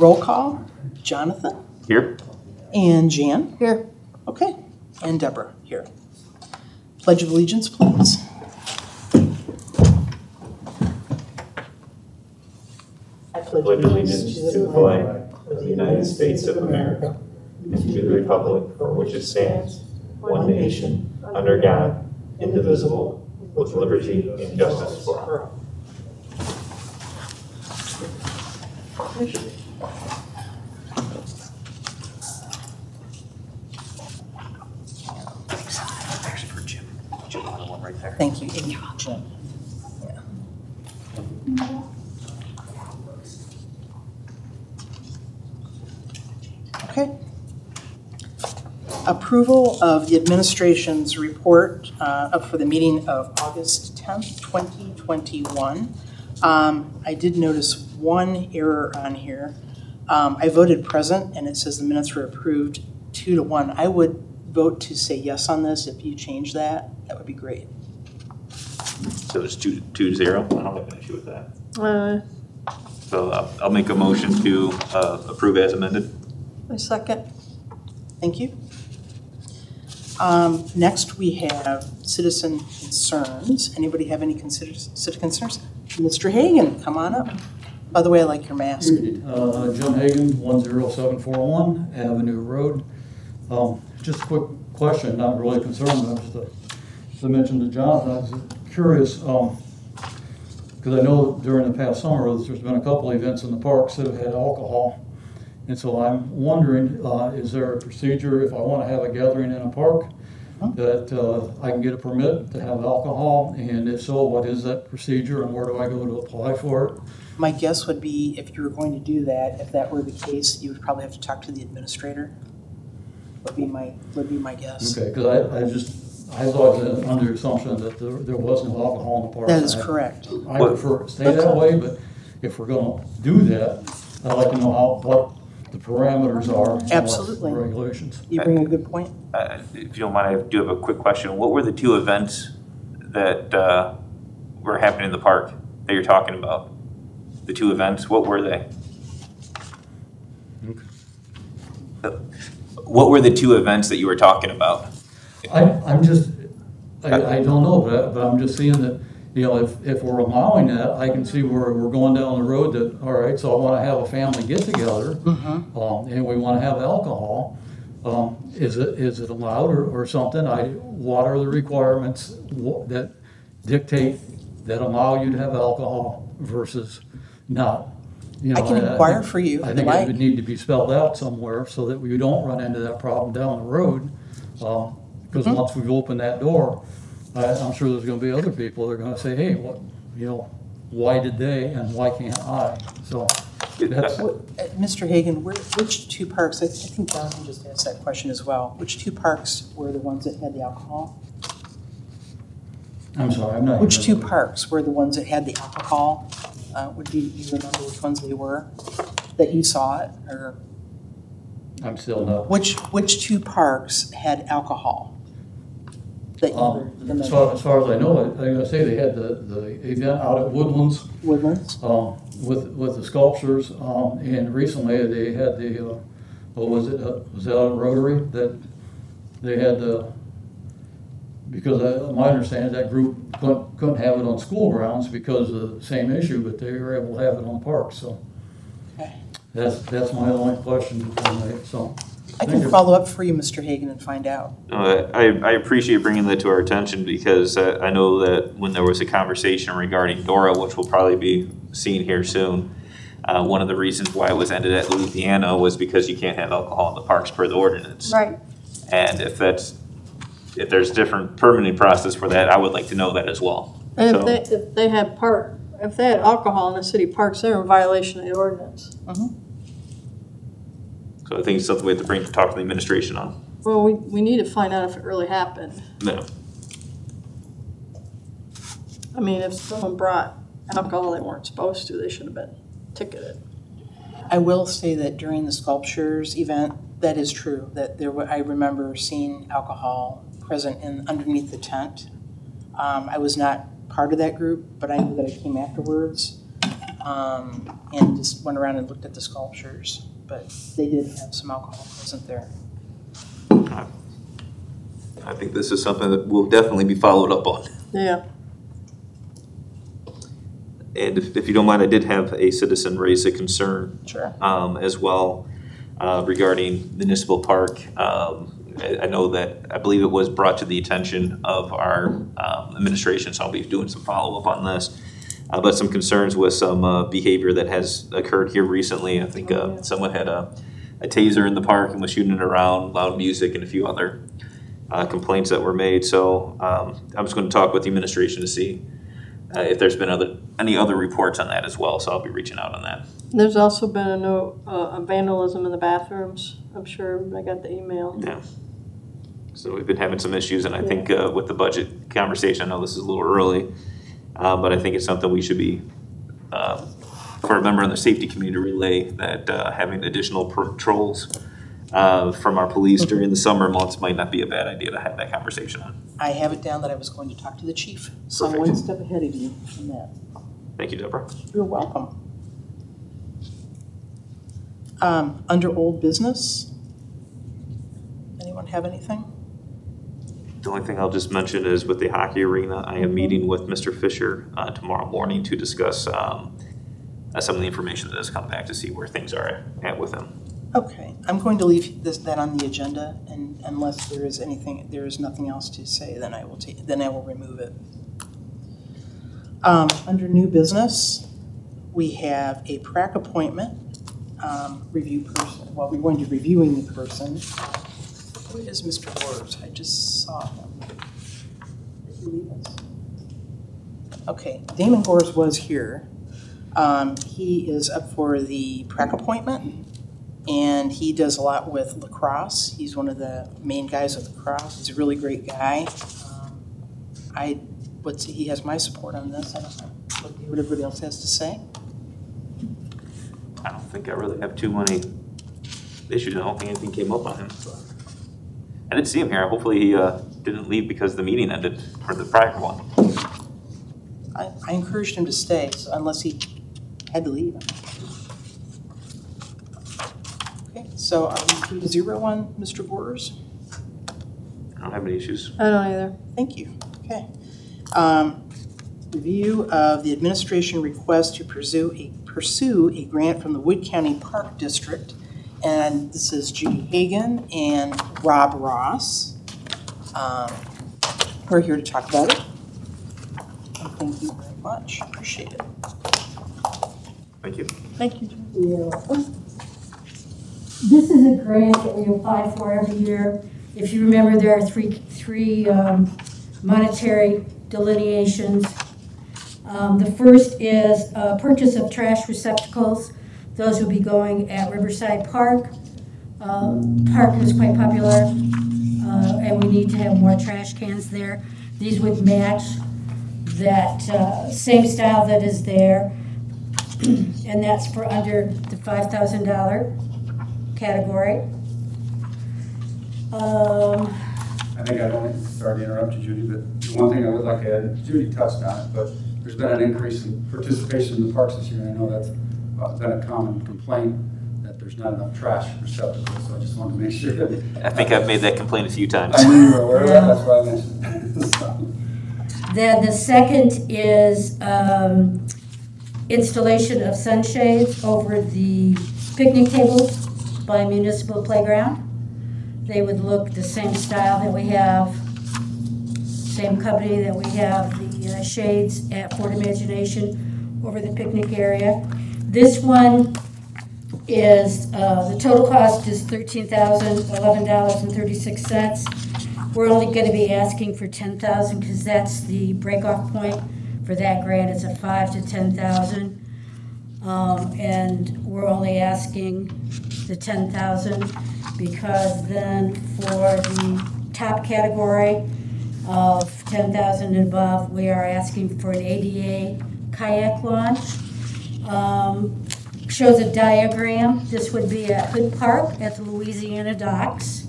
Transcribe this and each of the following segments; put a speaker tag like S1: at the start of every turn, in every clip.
S1: Roll call. Jonathan?
S2: Here.
S1: And Jan?
S3: Here.
S1: Okay. And Deborah here. Pledge of Allegiance, please.
S4: I pledge allegiance to the flag of the United States of America and to the republic for which it stands, one nation, under God, indivisible, with liberty and justice for all.
S1: Thank you. Jim. Yeah. Okay. Approval of the administration's report for the meeting of August 10th, 2021. I did notice one error on here. I voted present and it says the minutes were approved 2-1. I would vote to say yes on this. If you change that, that would be great.
S2: So it's 2-0. I don't have an issue with that. So I'll make a motion to approve as amended.
S3: A second.
S1: Thank you. Next, we have citizen concerns. Anybody have any citizen concerns? Mr. Hagan, come on up. By the way, I like your mask.
S5: Jim Hagan, 10741 Avenue Road. Just a quick question, not really concerned, but just to mention to Jonathan, I was curious, because I know during the past summer there's been a couple events in the parks that have had alcohol. And so I'm wondering, is there a procedure if I want to have a gathering in a park that I can get a permit to have alcohol? And if so, what is that procedure and where do I go to apply for it?
S1: My guess would be if you were going to do that, if that were the case, you would probably have to talk to the administrator. Would be my guess.
S5: Okay, because I thought that under the assumption that there was no alcohol in the park.
S1: That is correct.
S5: I prefer it to stay that way, but if we're going to do that, I'd like to know what the parameters are.
S1: Absolutely.
S5: And what the regulations.
S1: You bring a good point.
S2: If you don't mind, I do have a quick question. What were the two events that were happening in the park that you're talking about? The two events, what were they? Okay. What were the two events that you were talking about?
S5: I don't know, but I'm just seeing that, you know, if we're allowing that, I can see where we're going down the road that, all right, so I want to have a family get together, and we want to have alcohol. Is it allowed or something? What are the requirements that dictate that allow you to have alcohol versus not? You know,
S1: I can inquire for you.
S5: I think it would need to be spelled out somewhere so that we don't run into that problem down the road. Because once we've opened that door, I'm sure there's going to be other people that are going to say, "Hey, what? You know, why did they and why can't I?" So, that's
S1: Mr. Hagan, which two parks? I think Jonathan just asked that question as well. Which two parks were the ones that had the alcohol?
S5: I'm sorry, I'm not.
S1: Which two parks were the ones that had the alcohol? Do you remember which ones they were that you saw it, or?
S5: I'm still not.
S1: Which two parks had alcohol? That
S5: as far as I know, I'm going to say they had the event out at Woodlands.
S1: Woodlands.
S5: With the sculptures, and recently they had the what was it? Was that out at Rotary that they had the? Because my understanding that group couldn't have it on school grounds because of the same issue, but they were able to have it on parks. So
S1: okay.
S5: That's my only question. So
S1: I can follow up for you, Mr. Hagan, and find out.
S2: I appreciate bringing that to our attention because I know that when there was a conversation regarding Dora, which we'll probably be seeing here soon, one of the reasons why it was ended at Louisiana was because you can't have alcohol in the parks per the ordinance.
S3: Right.
S2: And if there's different permitting process for that, I would like to know that as well.
S3: And if they had alcohol in the city parks, they're in violation of the ordinance.
S2: So I think it's something we have to talk to the administration on.
S3: Well, we need to find out if it really happened.
S2: No.
S3: I mean, if someone brought alcohol they weren't supposed to, they should have been ticketed.
S1: I will say that during the sculptures event, that is true. That I remember seeing alcohol present underneath the tent. I was not part of that group, but I knew that it came afterwards. and just went around and looked at the sculptures, but they did have some alcohol present there.
S2: I think this is something that will definitely be followed up on.
S3: Yeah.
S2: And if you don't mind, I did have a citizen raise a concern
S1: Sure.
S2: as well regarding Municipal Park. I know that, I believe it was brought to the attention of our administration, so I'll be doing some follow-up on this. But some concerns with some behavior that has occurred here recently. I think someone had a taser in the park and was shooting it around, loud music, and a few other complaints that were made. So I'm just going to talk with the administration to see if there's been any other reports on that as well. So I'll be reaching out on that.
S3: There's also been a vandalism in the bathrooms. I'm sure I got the email.
S2: Yeah. So we've been having some issues, and I think with the budget conversation, I know this is a little early, but I think it's something we should be, for a member in the safety committee to relay that having additional patrols from our police during the summer months might not be a bad idea to have that conversation on.
S1: I have it down that I was going to talk to the chief, so I'm
S2: Perfect.
S1: one step ahead of you on that.
S2: Thank you, Deborah.
S1: You're welcome. Under old business, anyone have anything?
S2: The only thing I'll just mention is with the hockey arena, I am meeting with Mr. Fisher tomorrow morning to discuss some of the information that has come back to see where things are at with him.
S1: Okay, I'm going to leave that on the agenda, and unless there is nothing else to say, then I will remove it. Under new business, we have a Prac Appointment review person. Well, we're going to be reviewing the person. Where is Mr. Gores? I just saw him. Did he leave us? Okay, Damon Gores was here. He is up for the Prac Appointment, and he does a lot with lacrosse. He's one of the main guys with lacrosse. He's a really great guy. He has my support on this. I don't know what everybody else has to say.
S2: I don't think I really have too many issues. I don't think anything came up on him. I did see him here. Hopefully he didn't leave because the meeting ended for the prior one.
S1: I encouraged him to stay, so unless he had to leave. Okay, so are we 3-0 on Mr. Gores?
S2: I don't have any issues.
S3: I don't either.
S1: Thank you. Okay. Review of the administration request to pursue a grant from the Wood County Park District. And this is Judy Hagan and Rob Ross. We're here to talk about it. And thank you very much. Appreciate it.
S2: Thank you.
S3: Thank you.
S6: This is a grant that we apply for every year. If you remember, there are three monetary delineations. The first is purchase of trash receptacles. Those will be going at Riverside Park. Park is quite popular, and we need to have more trash cans there. These would match that same style that is there, and that's for under the $5,000 category.
S7: I think I don't, sorry to interrupt you, Judy, but the one thing I would like to add, Judy touched on it, but there's been an increase in participation in the parks this year, and I know that's been a common complaint that there's not enough trash receptacles, so I just wanted to make sure that.
S2: I think I've made that complaint a few times.
S7: I knew you were aware of that, that's why I mentioned it.
S6: Then the second is installation of sunshades over the picnic tables by Municipal Playground. They would look the same style that we have, same company that we have the shades at Fort Imagination over the picnic area. This one is, the total cost is $13,011.36. We're only going to be asking for $10,000 because that's the break-off point for that grant. It's a $5,000 to $10,000, and we're only asking the $10,000 because then for the top category of $10,000 and above, we are asking for an ADA Kayak Launch. Shows a diagram. This would be at Hood Park at the Louisiana docks.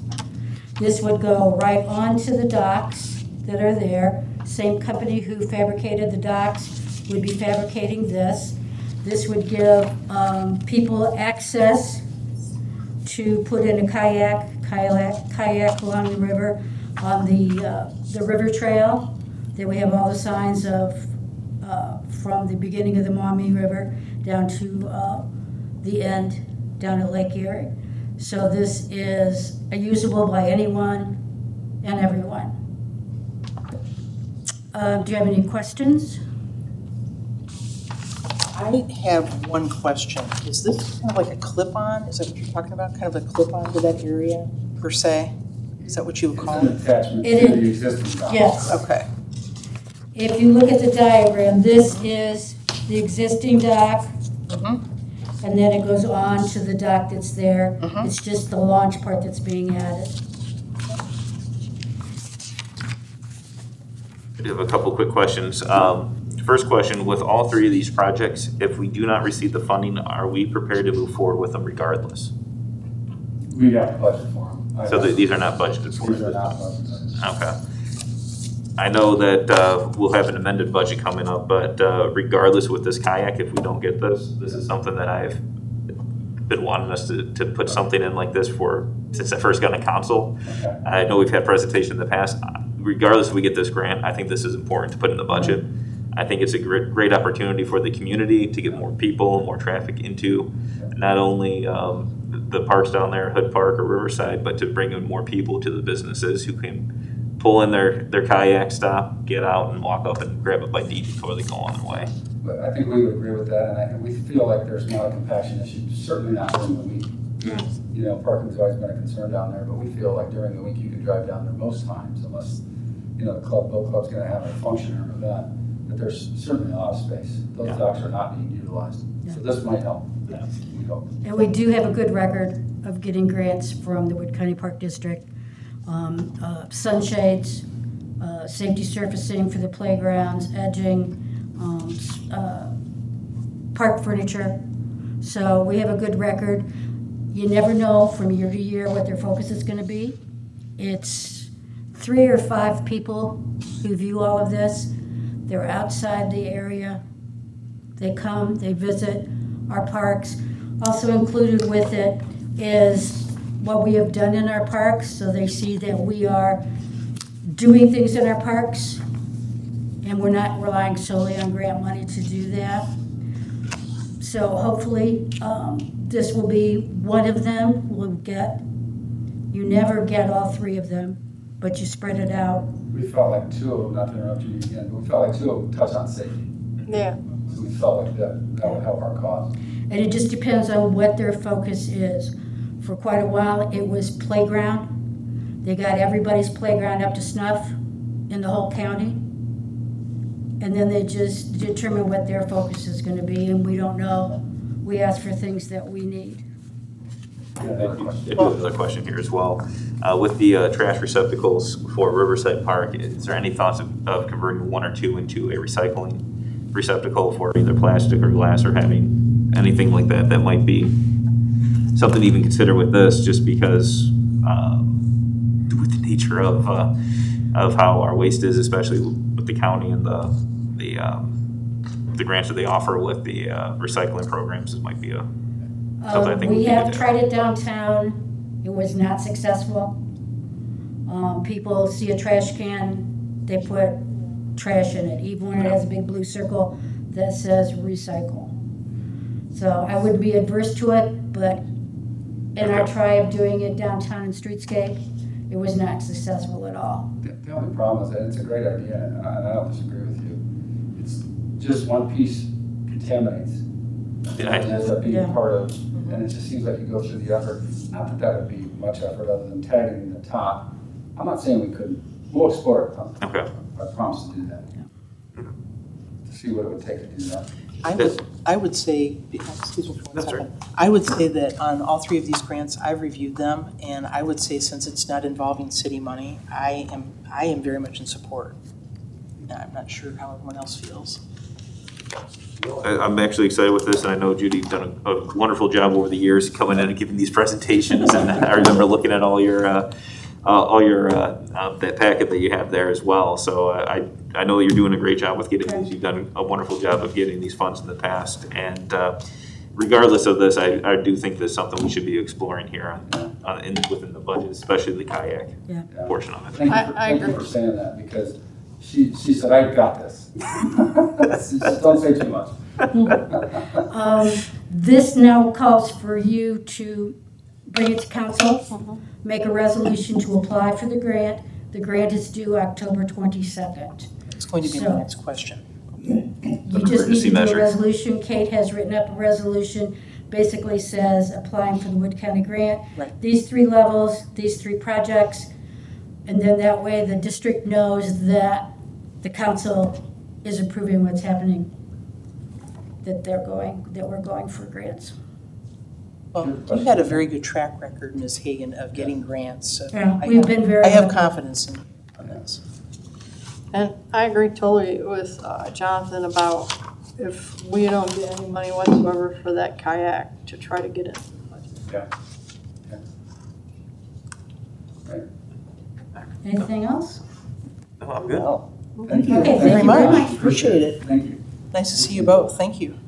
S6: This would go right onto the docks that are there. Same company who fabricated the docks would be fabricating this. This would give people access to put in a kayak along the river on the river trail. There we have all the signs of from the beginning of the Maumee River down to the end down at Lake Erie. So this is usable by anyone and everyone. Do you have any questions?
S1: I have one question. Is this kind of like a clip-on? Is that what you're talking about? Kind of a clip-on to that area, per se? Is that what you would call
S7: It's an
S1: it?
S7: attachment
S6: It
S7: to
S6: is-
S7: the existing dock.
S6: Yes.
S1: Okay.
S6: If you look at the diagram, this is the existing dock, and then it goes on to the dock that's there. It's just the launch part that's being added.
S2: I do have a couple quick questions. First question, with all three of these projects, if we do not receive the funding, are we prepared to move forward with them regardless?
S7: We got to budget for them.
S2: So these are not budgeted for?
S7: These are not budgeted.
S2: Okay. I know that we'll have an amended budget coming up, but regardless with this kayak, if we don't get this is something that I've been wanting us to put something in like this for, since I first got in council.
S7: Okay.
S2: I know we've had presentation in the past. Regardless if we get this grant, I think this is important to put in the budget. I think it's a great opportunity for the community to get more people, more traffic into not only the parks down there, Hood Park or Riverside, but to bring in more people to the businesses who can pull in their kayak, stop, get out and walk up and grab a bite to eat before they go on their way.
S7: But I think we would agree with that, and we feel like there's not a compaction issue, certainly not during the week. You know, parking's always been a concern down there, but we feel like during the week you can drive down there most times, unless, you know, the boat club's gonna have a function or an event. But there's certainly a lot of space. Those docks are not being utilized. So this might help, we hope.
S6: And we do have a good record of getting grants from the Wood County Park District. Sunshades, safety surfacing for the playgrounds, edging, park furniture. So we have a good record. You never know from year to year what their focus is going to be. It's 3 or 5 people who view all of this. They're outside the area. They come, they visit our parks. Also included with it is what we have done in our parks, so they see that we are doing things in our parks, and we're not relying solely on grant money to do that. So hopefully, this will be one of them we'll get. You never get all 3 of them, but you spread it out.
S7: We felt like 2 of them, not to interrupt you again, but we felt like 2 of them touch on safety.
S3: Yeah.
S7: So we felt like that would help our cause.
S6: And it just depends on what their focus is. For quite a while, it was playground. They got everybody's playground up to snuff in the whole county. And then they just determine what their focus is going to be, and we don't know. We ask for things that we need.
S2: I do have another question here as well. With the trash receptacles for Riverside Park, is there any thoughts of converting 1 or 2 into a recycling receptacle for either plastic or glass, or having anything like that? That might be something to even consider with this, just because with the nature of how our waste is, especially with the county and the grants that they offer with the recycling programs, it might be something I think
S6: We have tried it downtown. It was not successful. People see a trash can, they put trash in it, even when it has a big blue circle that says recycle. So I wouldn't be adverse to it, but in our try of doing it downtown in streetscape, it was not successful at all.
S7: The only problem is that it's a great idea, and I don't disagree with you. It's just one piece contaminates.
S2: Yeah.
S7: It ends up being part of, and it just seems like you go through the effort. Not that that would be much effort other than tagging the top. I'm not saying we couldn't. We'll explore it.
S2: Okay.
S7: I promise to do that. To see what it would take to do that.
S1: I would say, excuse me for 1
S2: That's
S1: second.
S2: right.
S1: I would say that on all 3 of these grants, I've reviewed them, and I would say since it's not involving city money, I am very much in support. I'm not sure how everyone else feels.
S2: I'm actually excited with this, and I know Judy's done a wonderful job over the years coming in and giving these presentations. And I remember looking at all your all your, that packet that you have there as well. So I know you're doing a great job with getting these. You've done a wonderful job of getting these funds in the past. And regardless of this, I do think there's something we should be exploring here within the budget, especially the kayak portion of it.
S7: Thank you for saying that, because she said, I got this. Don't say too much.
S6: This now calls for you to bring it to council, make a resolution to apply for the grant. The grant is due October 22nd.
S1: It's going to be my next question.
S6: You just need to do a resolution. Kate has written up a resolution, basically says applying for the Wood County grant.
S1: Right.
S6: These 3 levels, these 3 projects, and then that way the district knows that the council is approving what's happening, that we're going for grants.
S1: Well, you've had a very good track record, Ms. Hagan, of getting grants. So
S6: Yeah, we've been very
S1: I have
S6: lucky.
S1: confidence in this.
S3: And I agree totally with Jonathan about if we don't get any money whatsoever for that kayak, to try to get it.
S7: Yeah. Right.
S6: Anything else?
S2: Oh, I'm good.
S1: Well,
S7: Thank you.
S6: Okay,
S1: thank you very much. Appreciate it.
S7: Thank you.
S1: Nice to see you both. Thank you.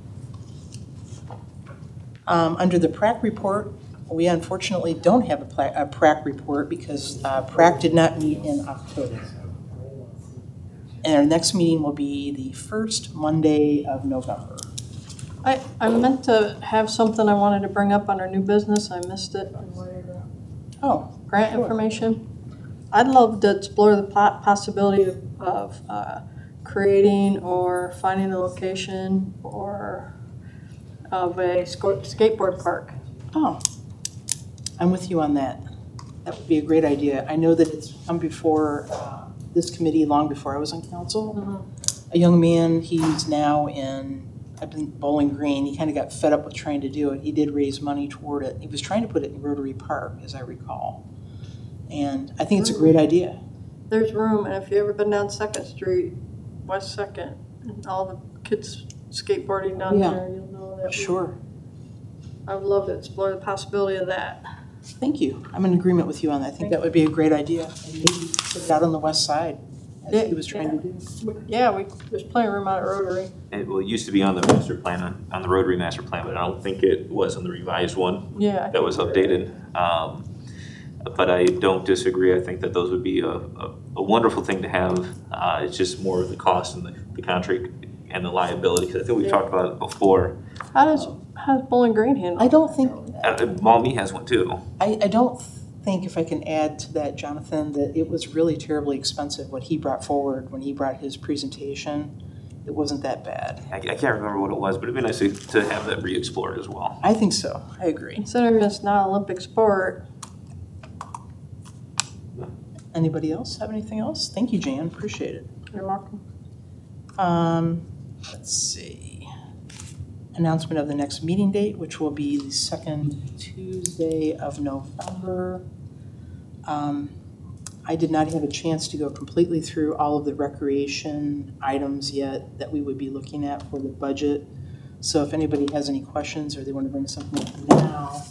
S1: Under the Prac report, we unfortunately don't have a Prac report because Prac did not meet in October. And our next meeting will be the first Monday of November.
S3: I meant to have something I wanted to bring up under new business. I missed it.
S1: Oh,
S3: Grant
S1: sure.
S3: information. I'd love to explore the possibility of creating or finding a location of a skateboard park.
S1: Oh, I'm with you on that. That would be a great idea. I know that it's come before this committee long before I was on council. A young man, he's now I've been Bowling Green. He kind of got fed up with trying to do it. He did raise money toward it. He was trying to put it in Rotary Park, as I recall. And I think it's a great idea.
S3: There's room, and if you've ever been down 2nd Street, West 2nd, and all the kids skateboarding down there, you'll know that.
S1: Sure.
S3: I would love to explore the possibility of that.
S1: Thank you. I'm in agreement with you on that. I think that would be a great idea. And maybe put it out on the west side, as he was trying to do.
S3: Yeah, there's plenty of room out at Rotary.
S2: It used to be on the master plan, on the Rotary master plan, but I don't think it was on the revised one.
S3: Yeah.
S2: That was updated. But I don't disagree. I think that those would be a wonderful thing to have. It's just more of the cost and the contract and the liability, because I think we've talked about it before.
S3: How does Bowling Green handle it?
S1: I don't think,
S2: Maumee has one too.
S1: I don't think, if I can add to that, Jonathan, that it was really terribly expensive what he brought forward when he brought his presentation. It wasn't that bad.
S2: I can't remember what it was, but it'd be nice to have that re-explored as well.
S1: I think so. I agree.
S3: Considering it's not an Olympic sport.
S1: Anybody else have anything else? Thank you, Jan. Appreciate it.
S3: You're welcome.
S1: Let's see. Announcement of the next meeting date, which will be the 2nd Tuesday of November. I did not have a chance to go completely through all of the recreation items yet that we would be looking at for the budget. So if anybody has any questions or they want to bring something up now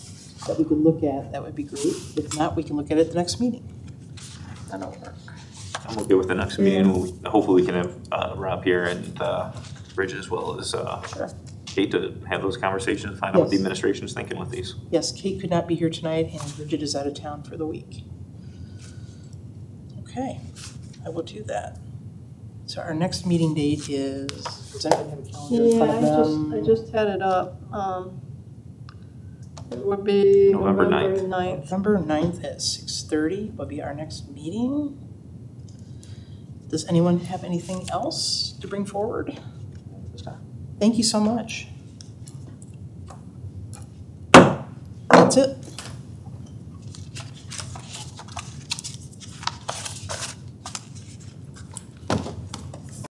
S1: that we could look at, that would be great. If not, we can look at it at the next meeting.
S3: That'll work.
S2: I'm okay with the next meeting. Hopefully we can have Rob here and Bridget as well as Kate to have those conversations and find out what the administration is thinking with these.
S1: Yes, Kate could not be here tonight and Bridget is out of town for the week. Okay, I will do that. So our next meeting date is, does anybody have a calendar in front of them?
S3: I just had it up. It would be
S2: November
S3: November
S2: 9th.
S3: 9th.
S1: November 9th at 6:30 will be our next meeting. Does anyone have anything else to bring forward? Thank you so much. That's it.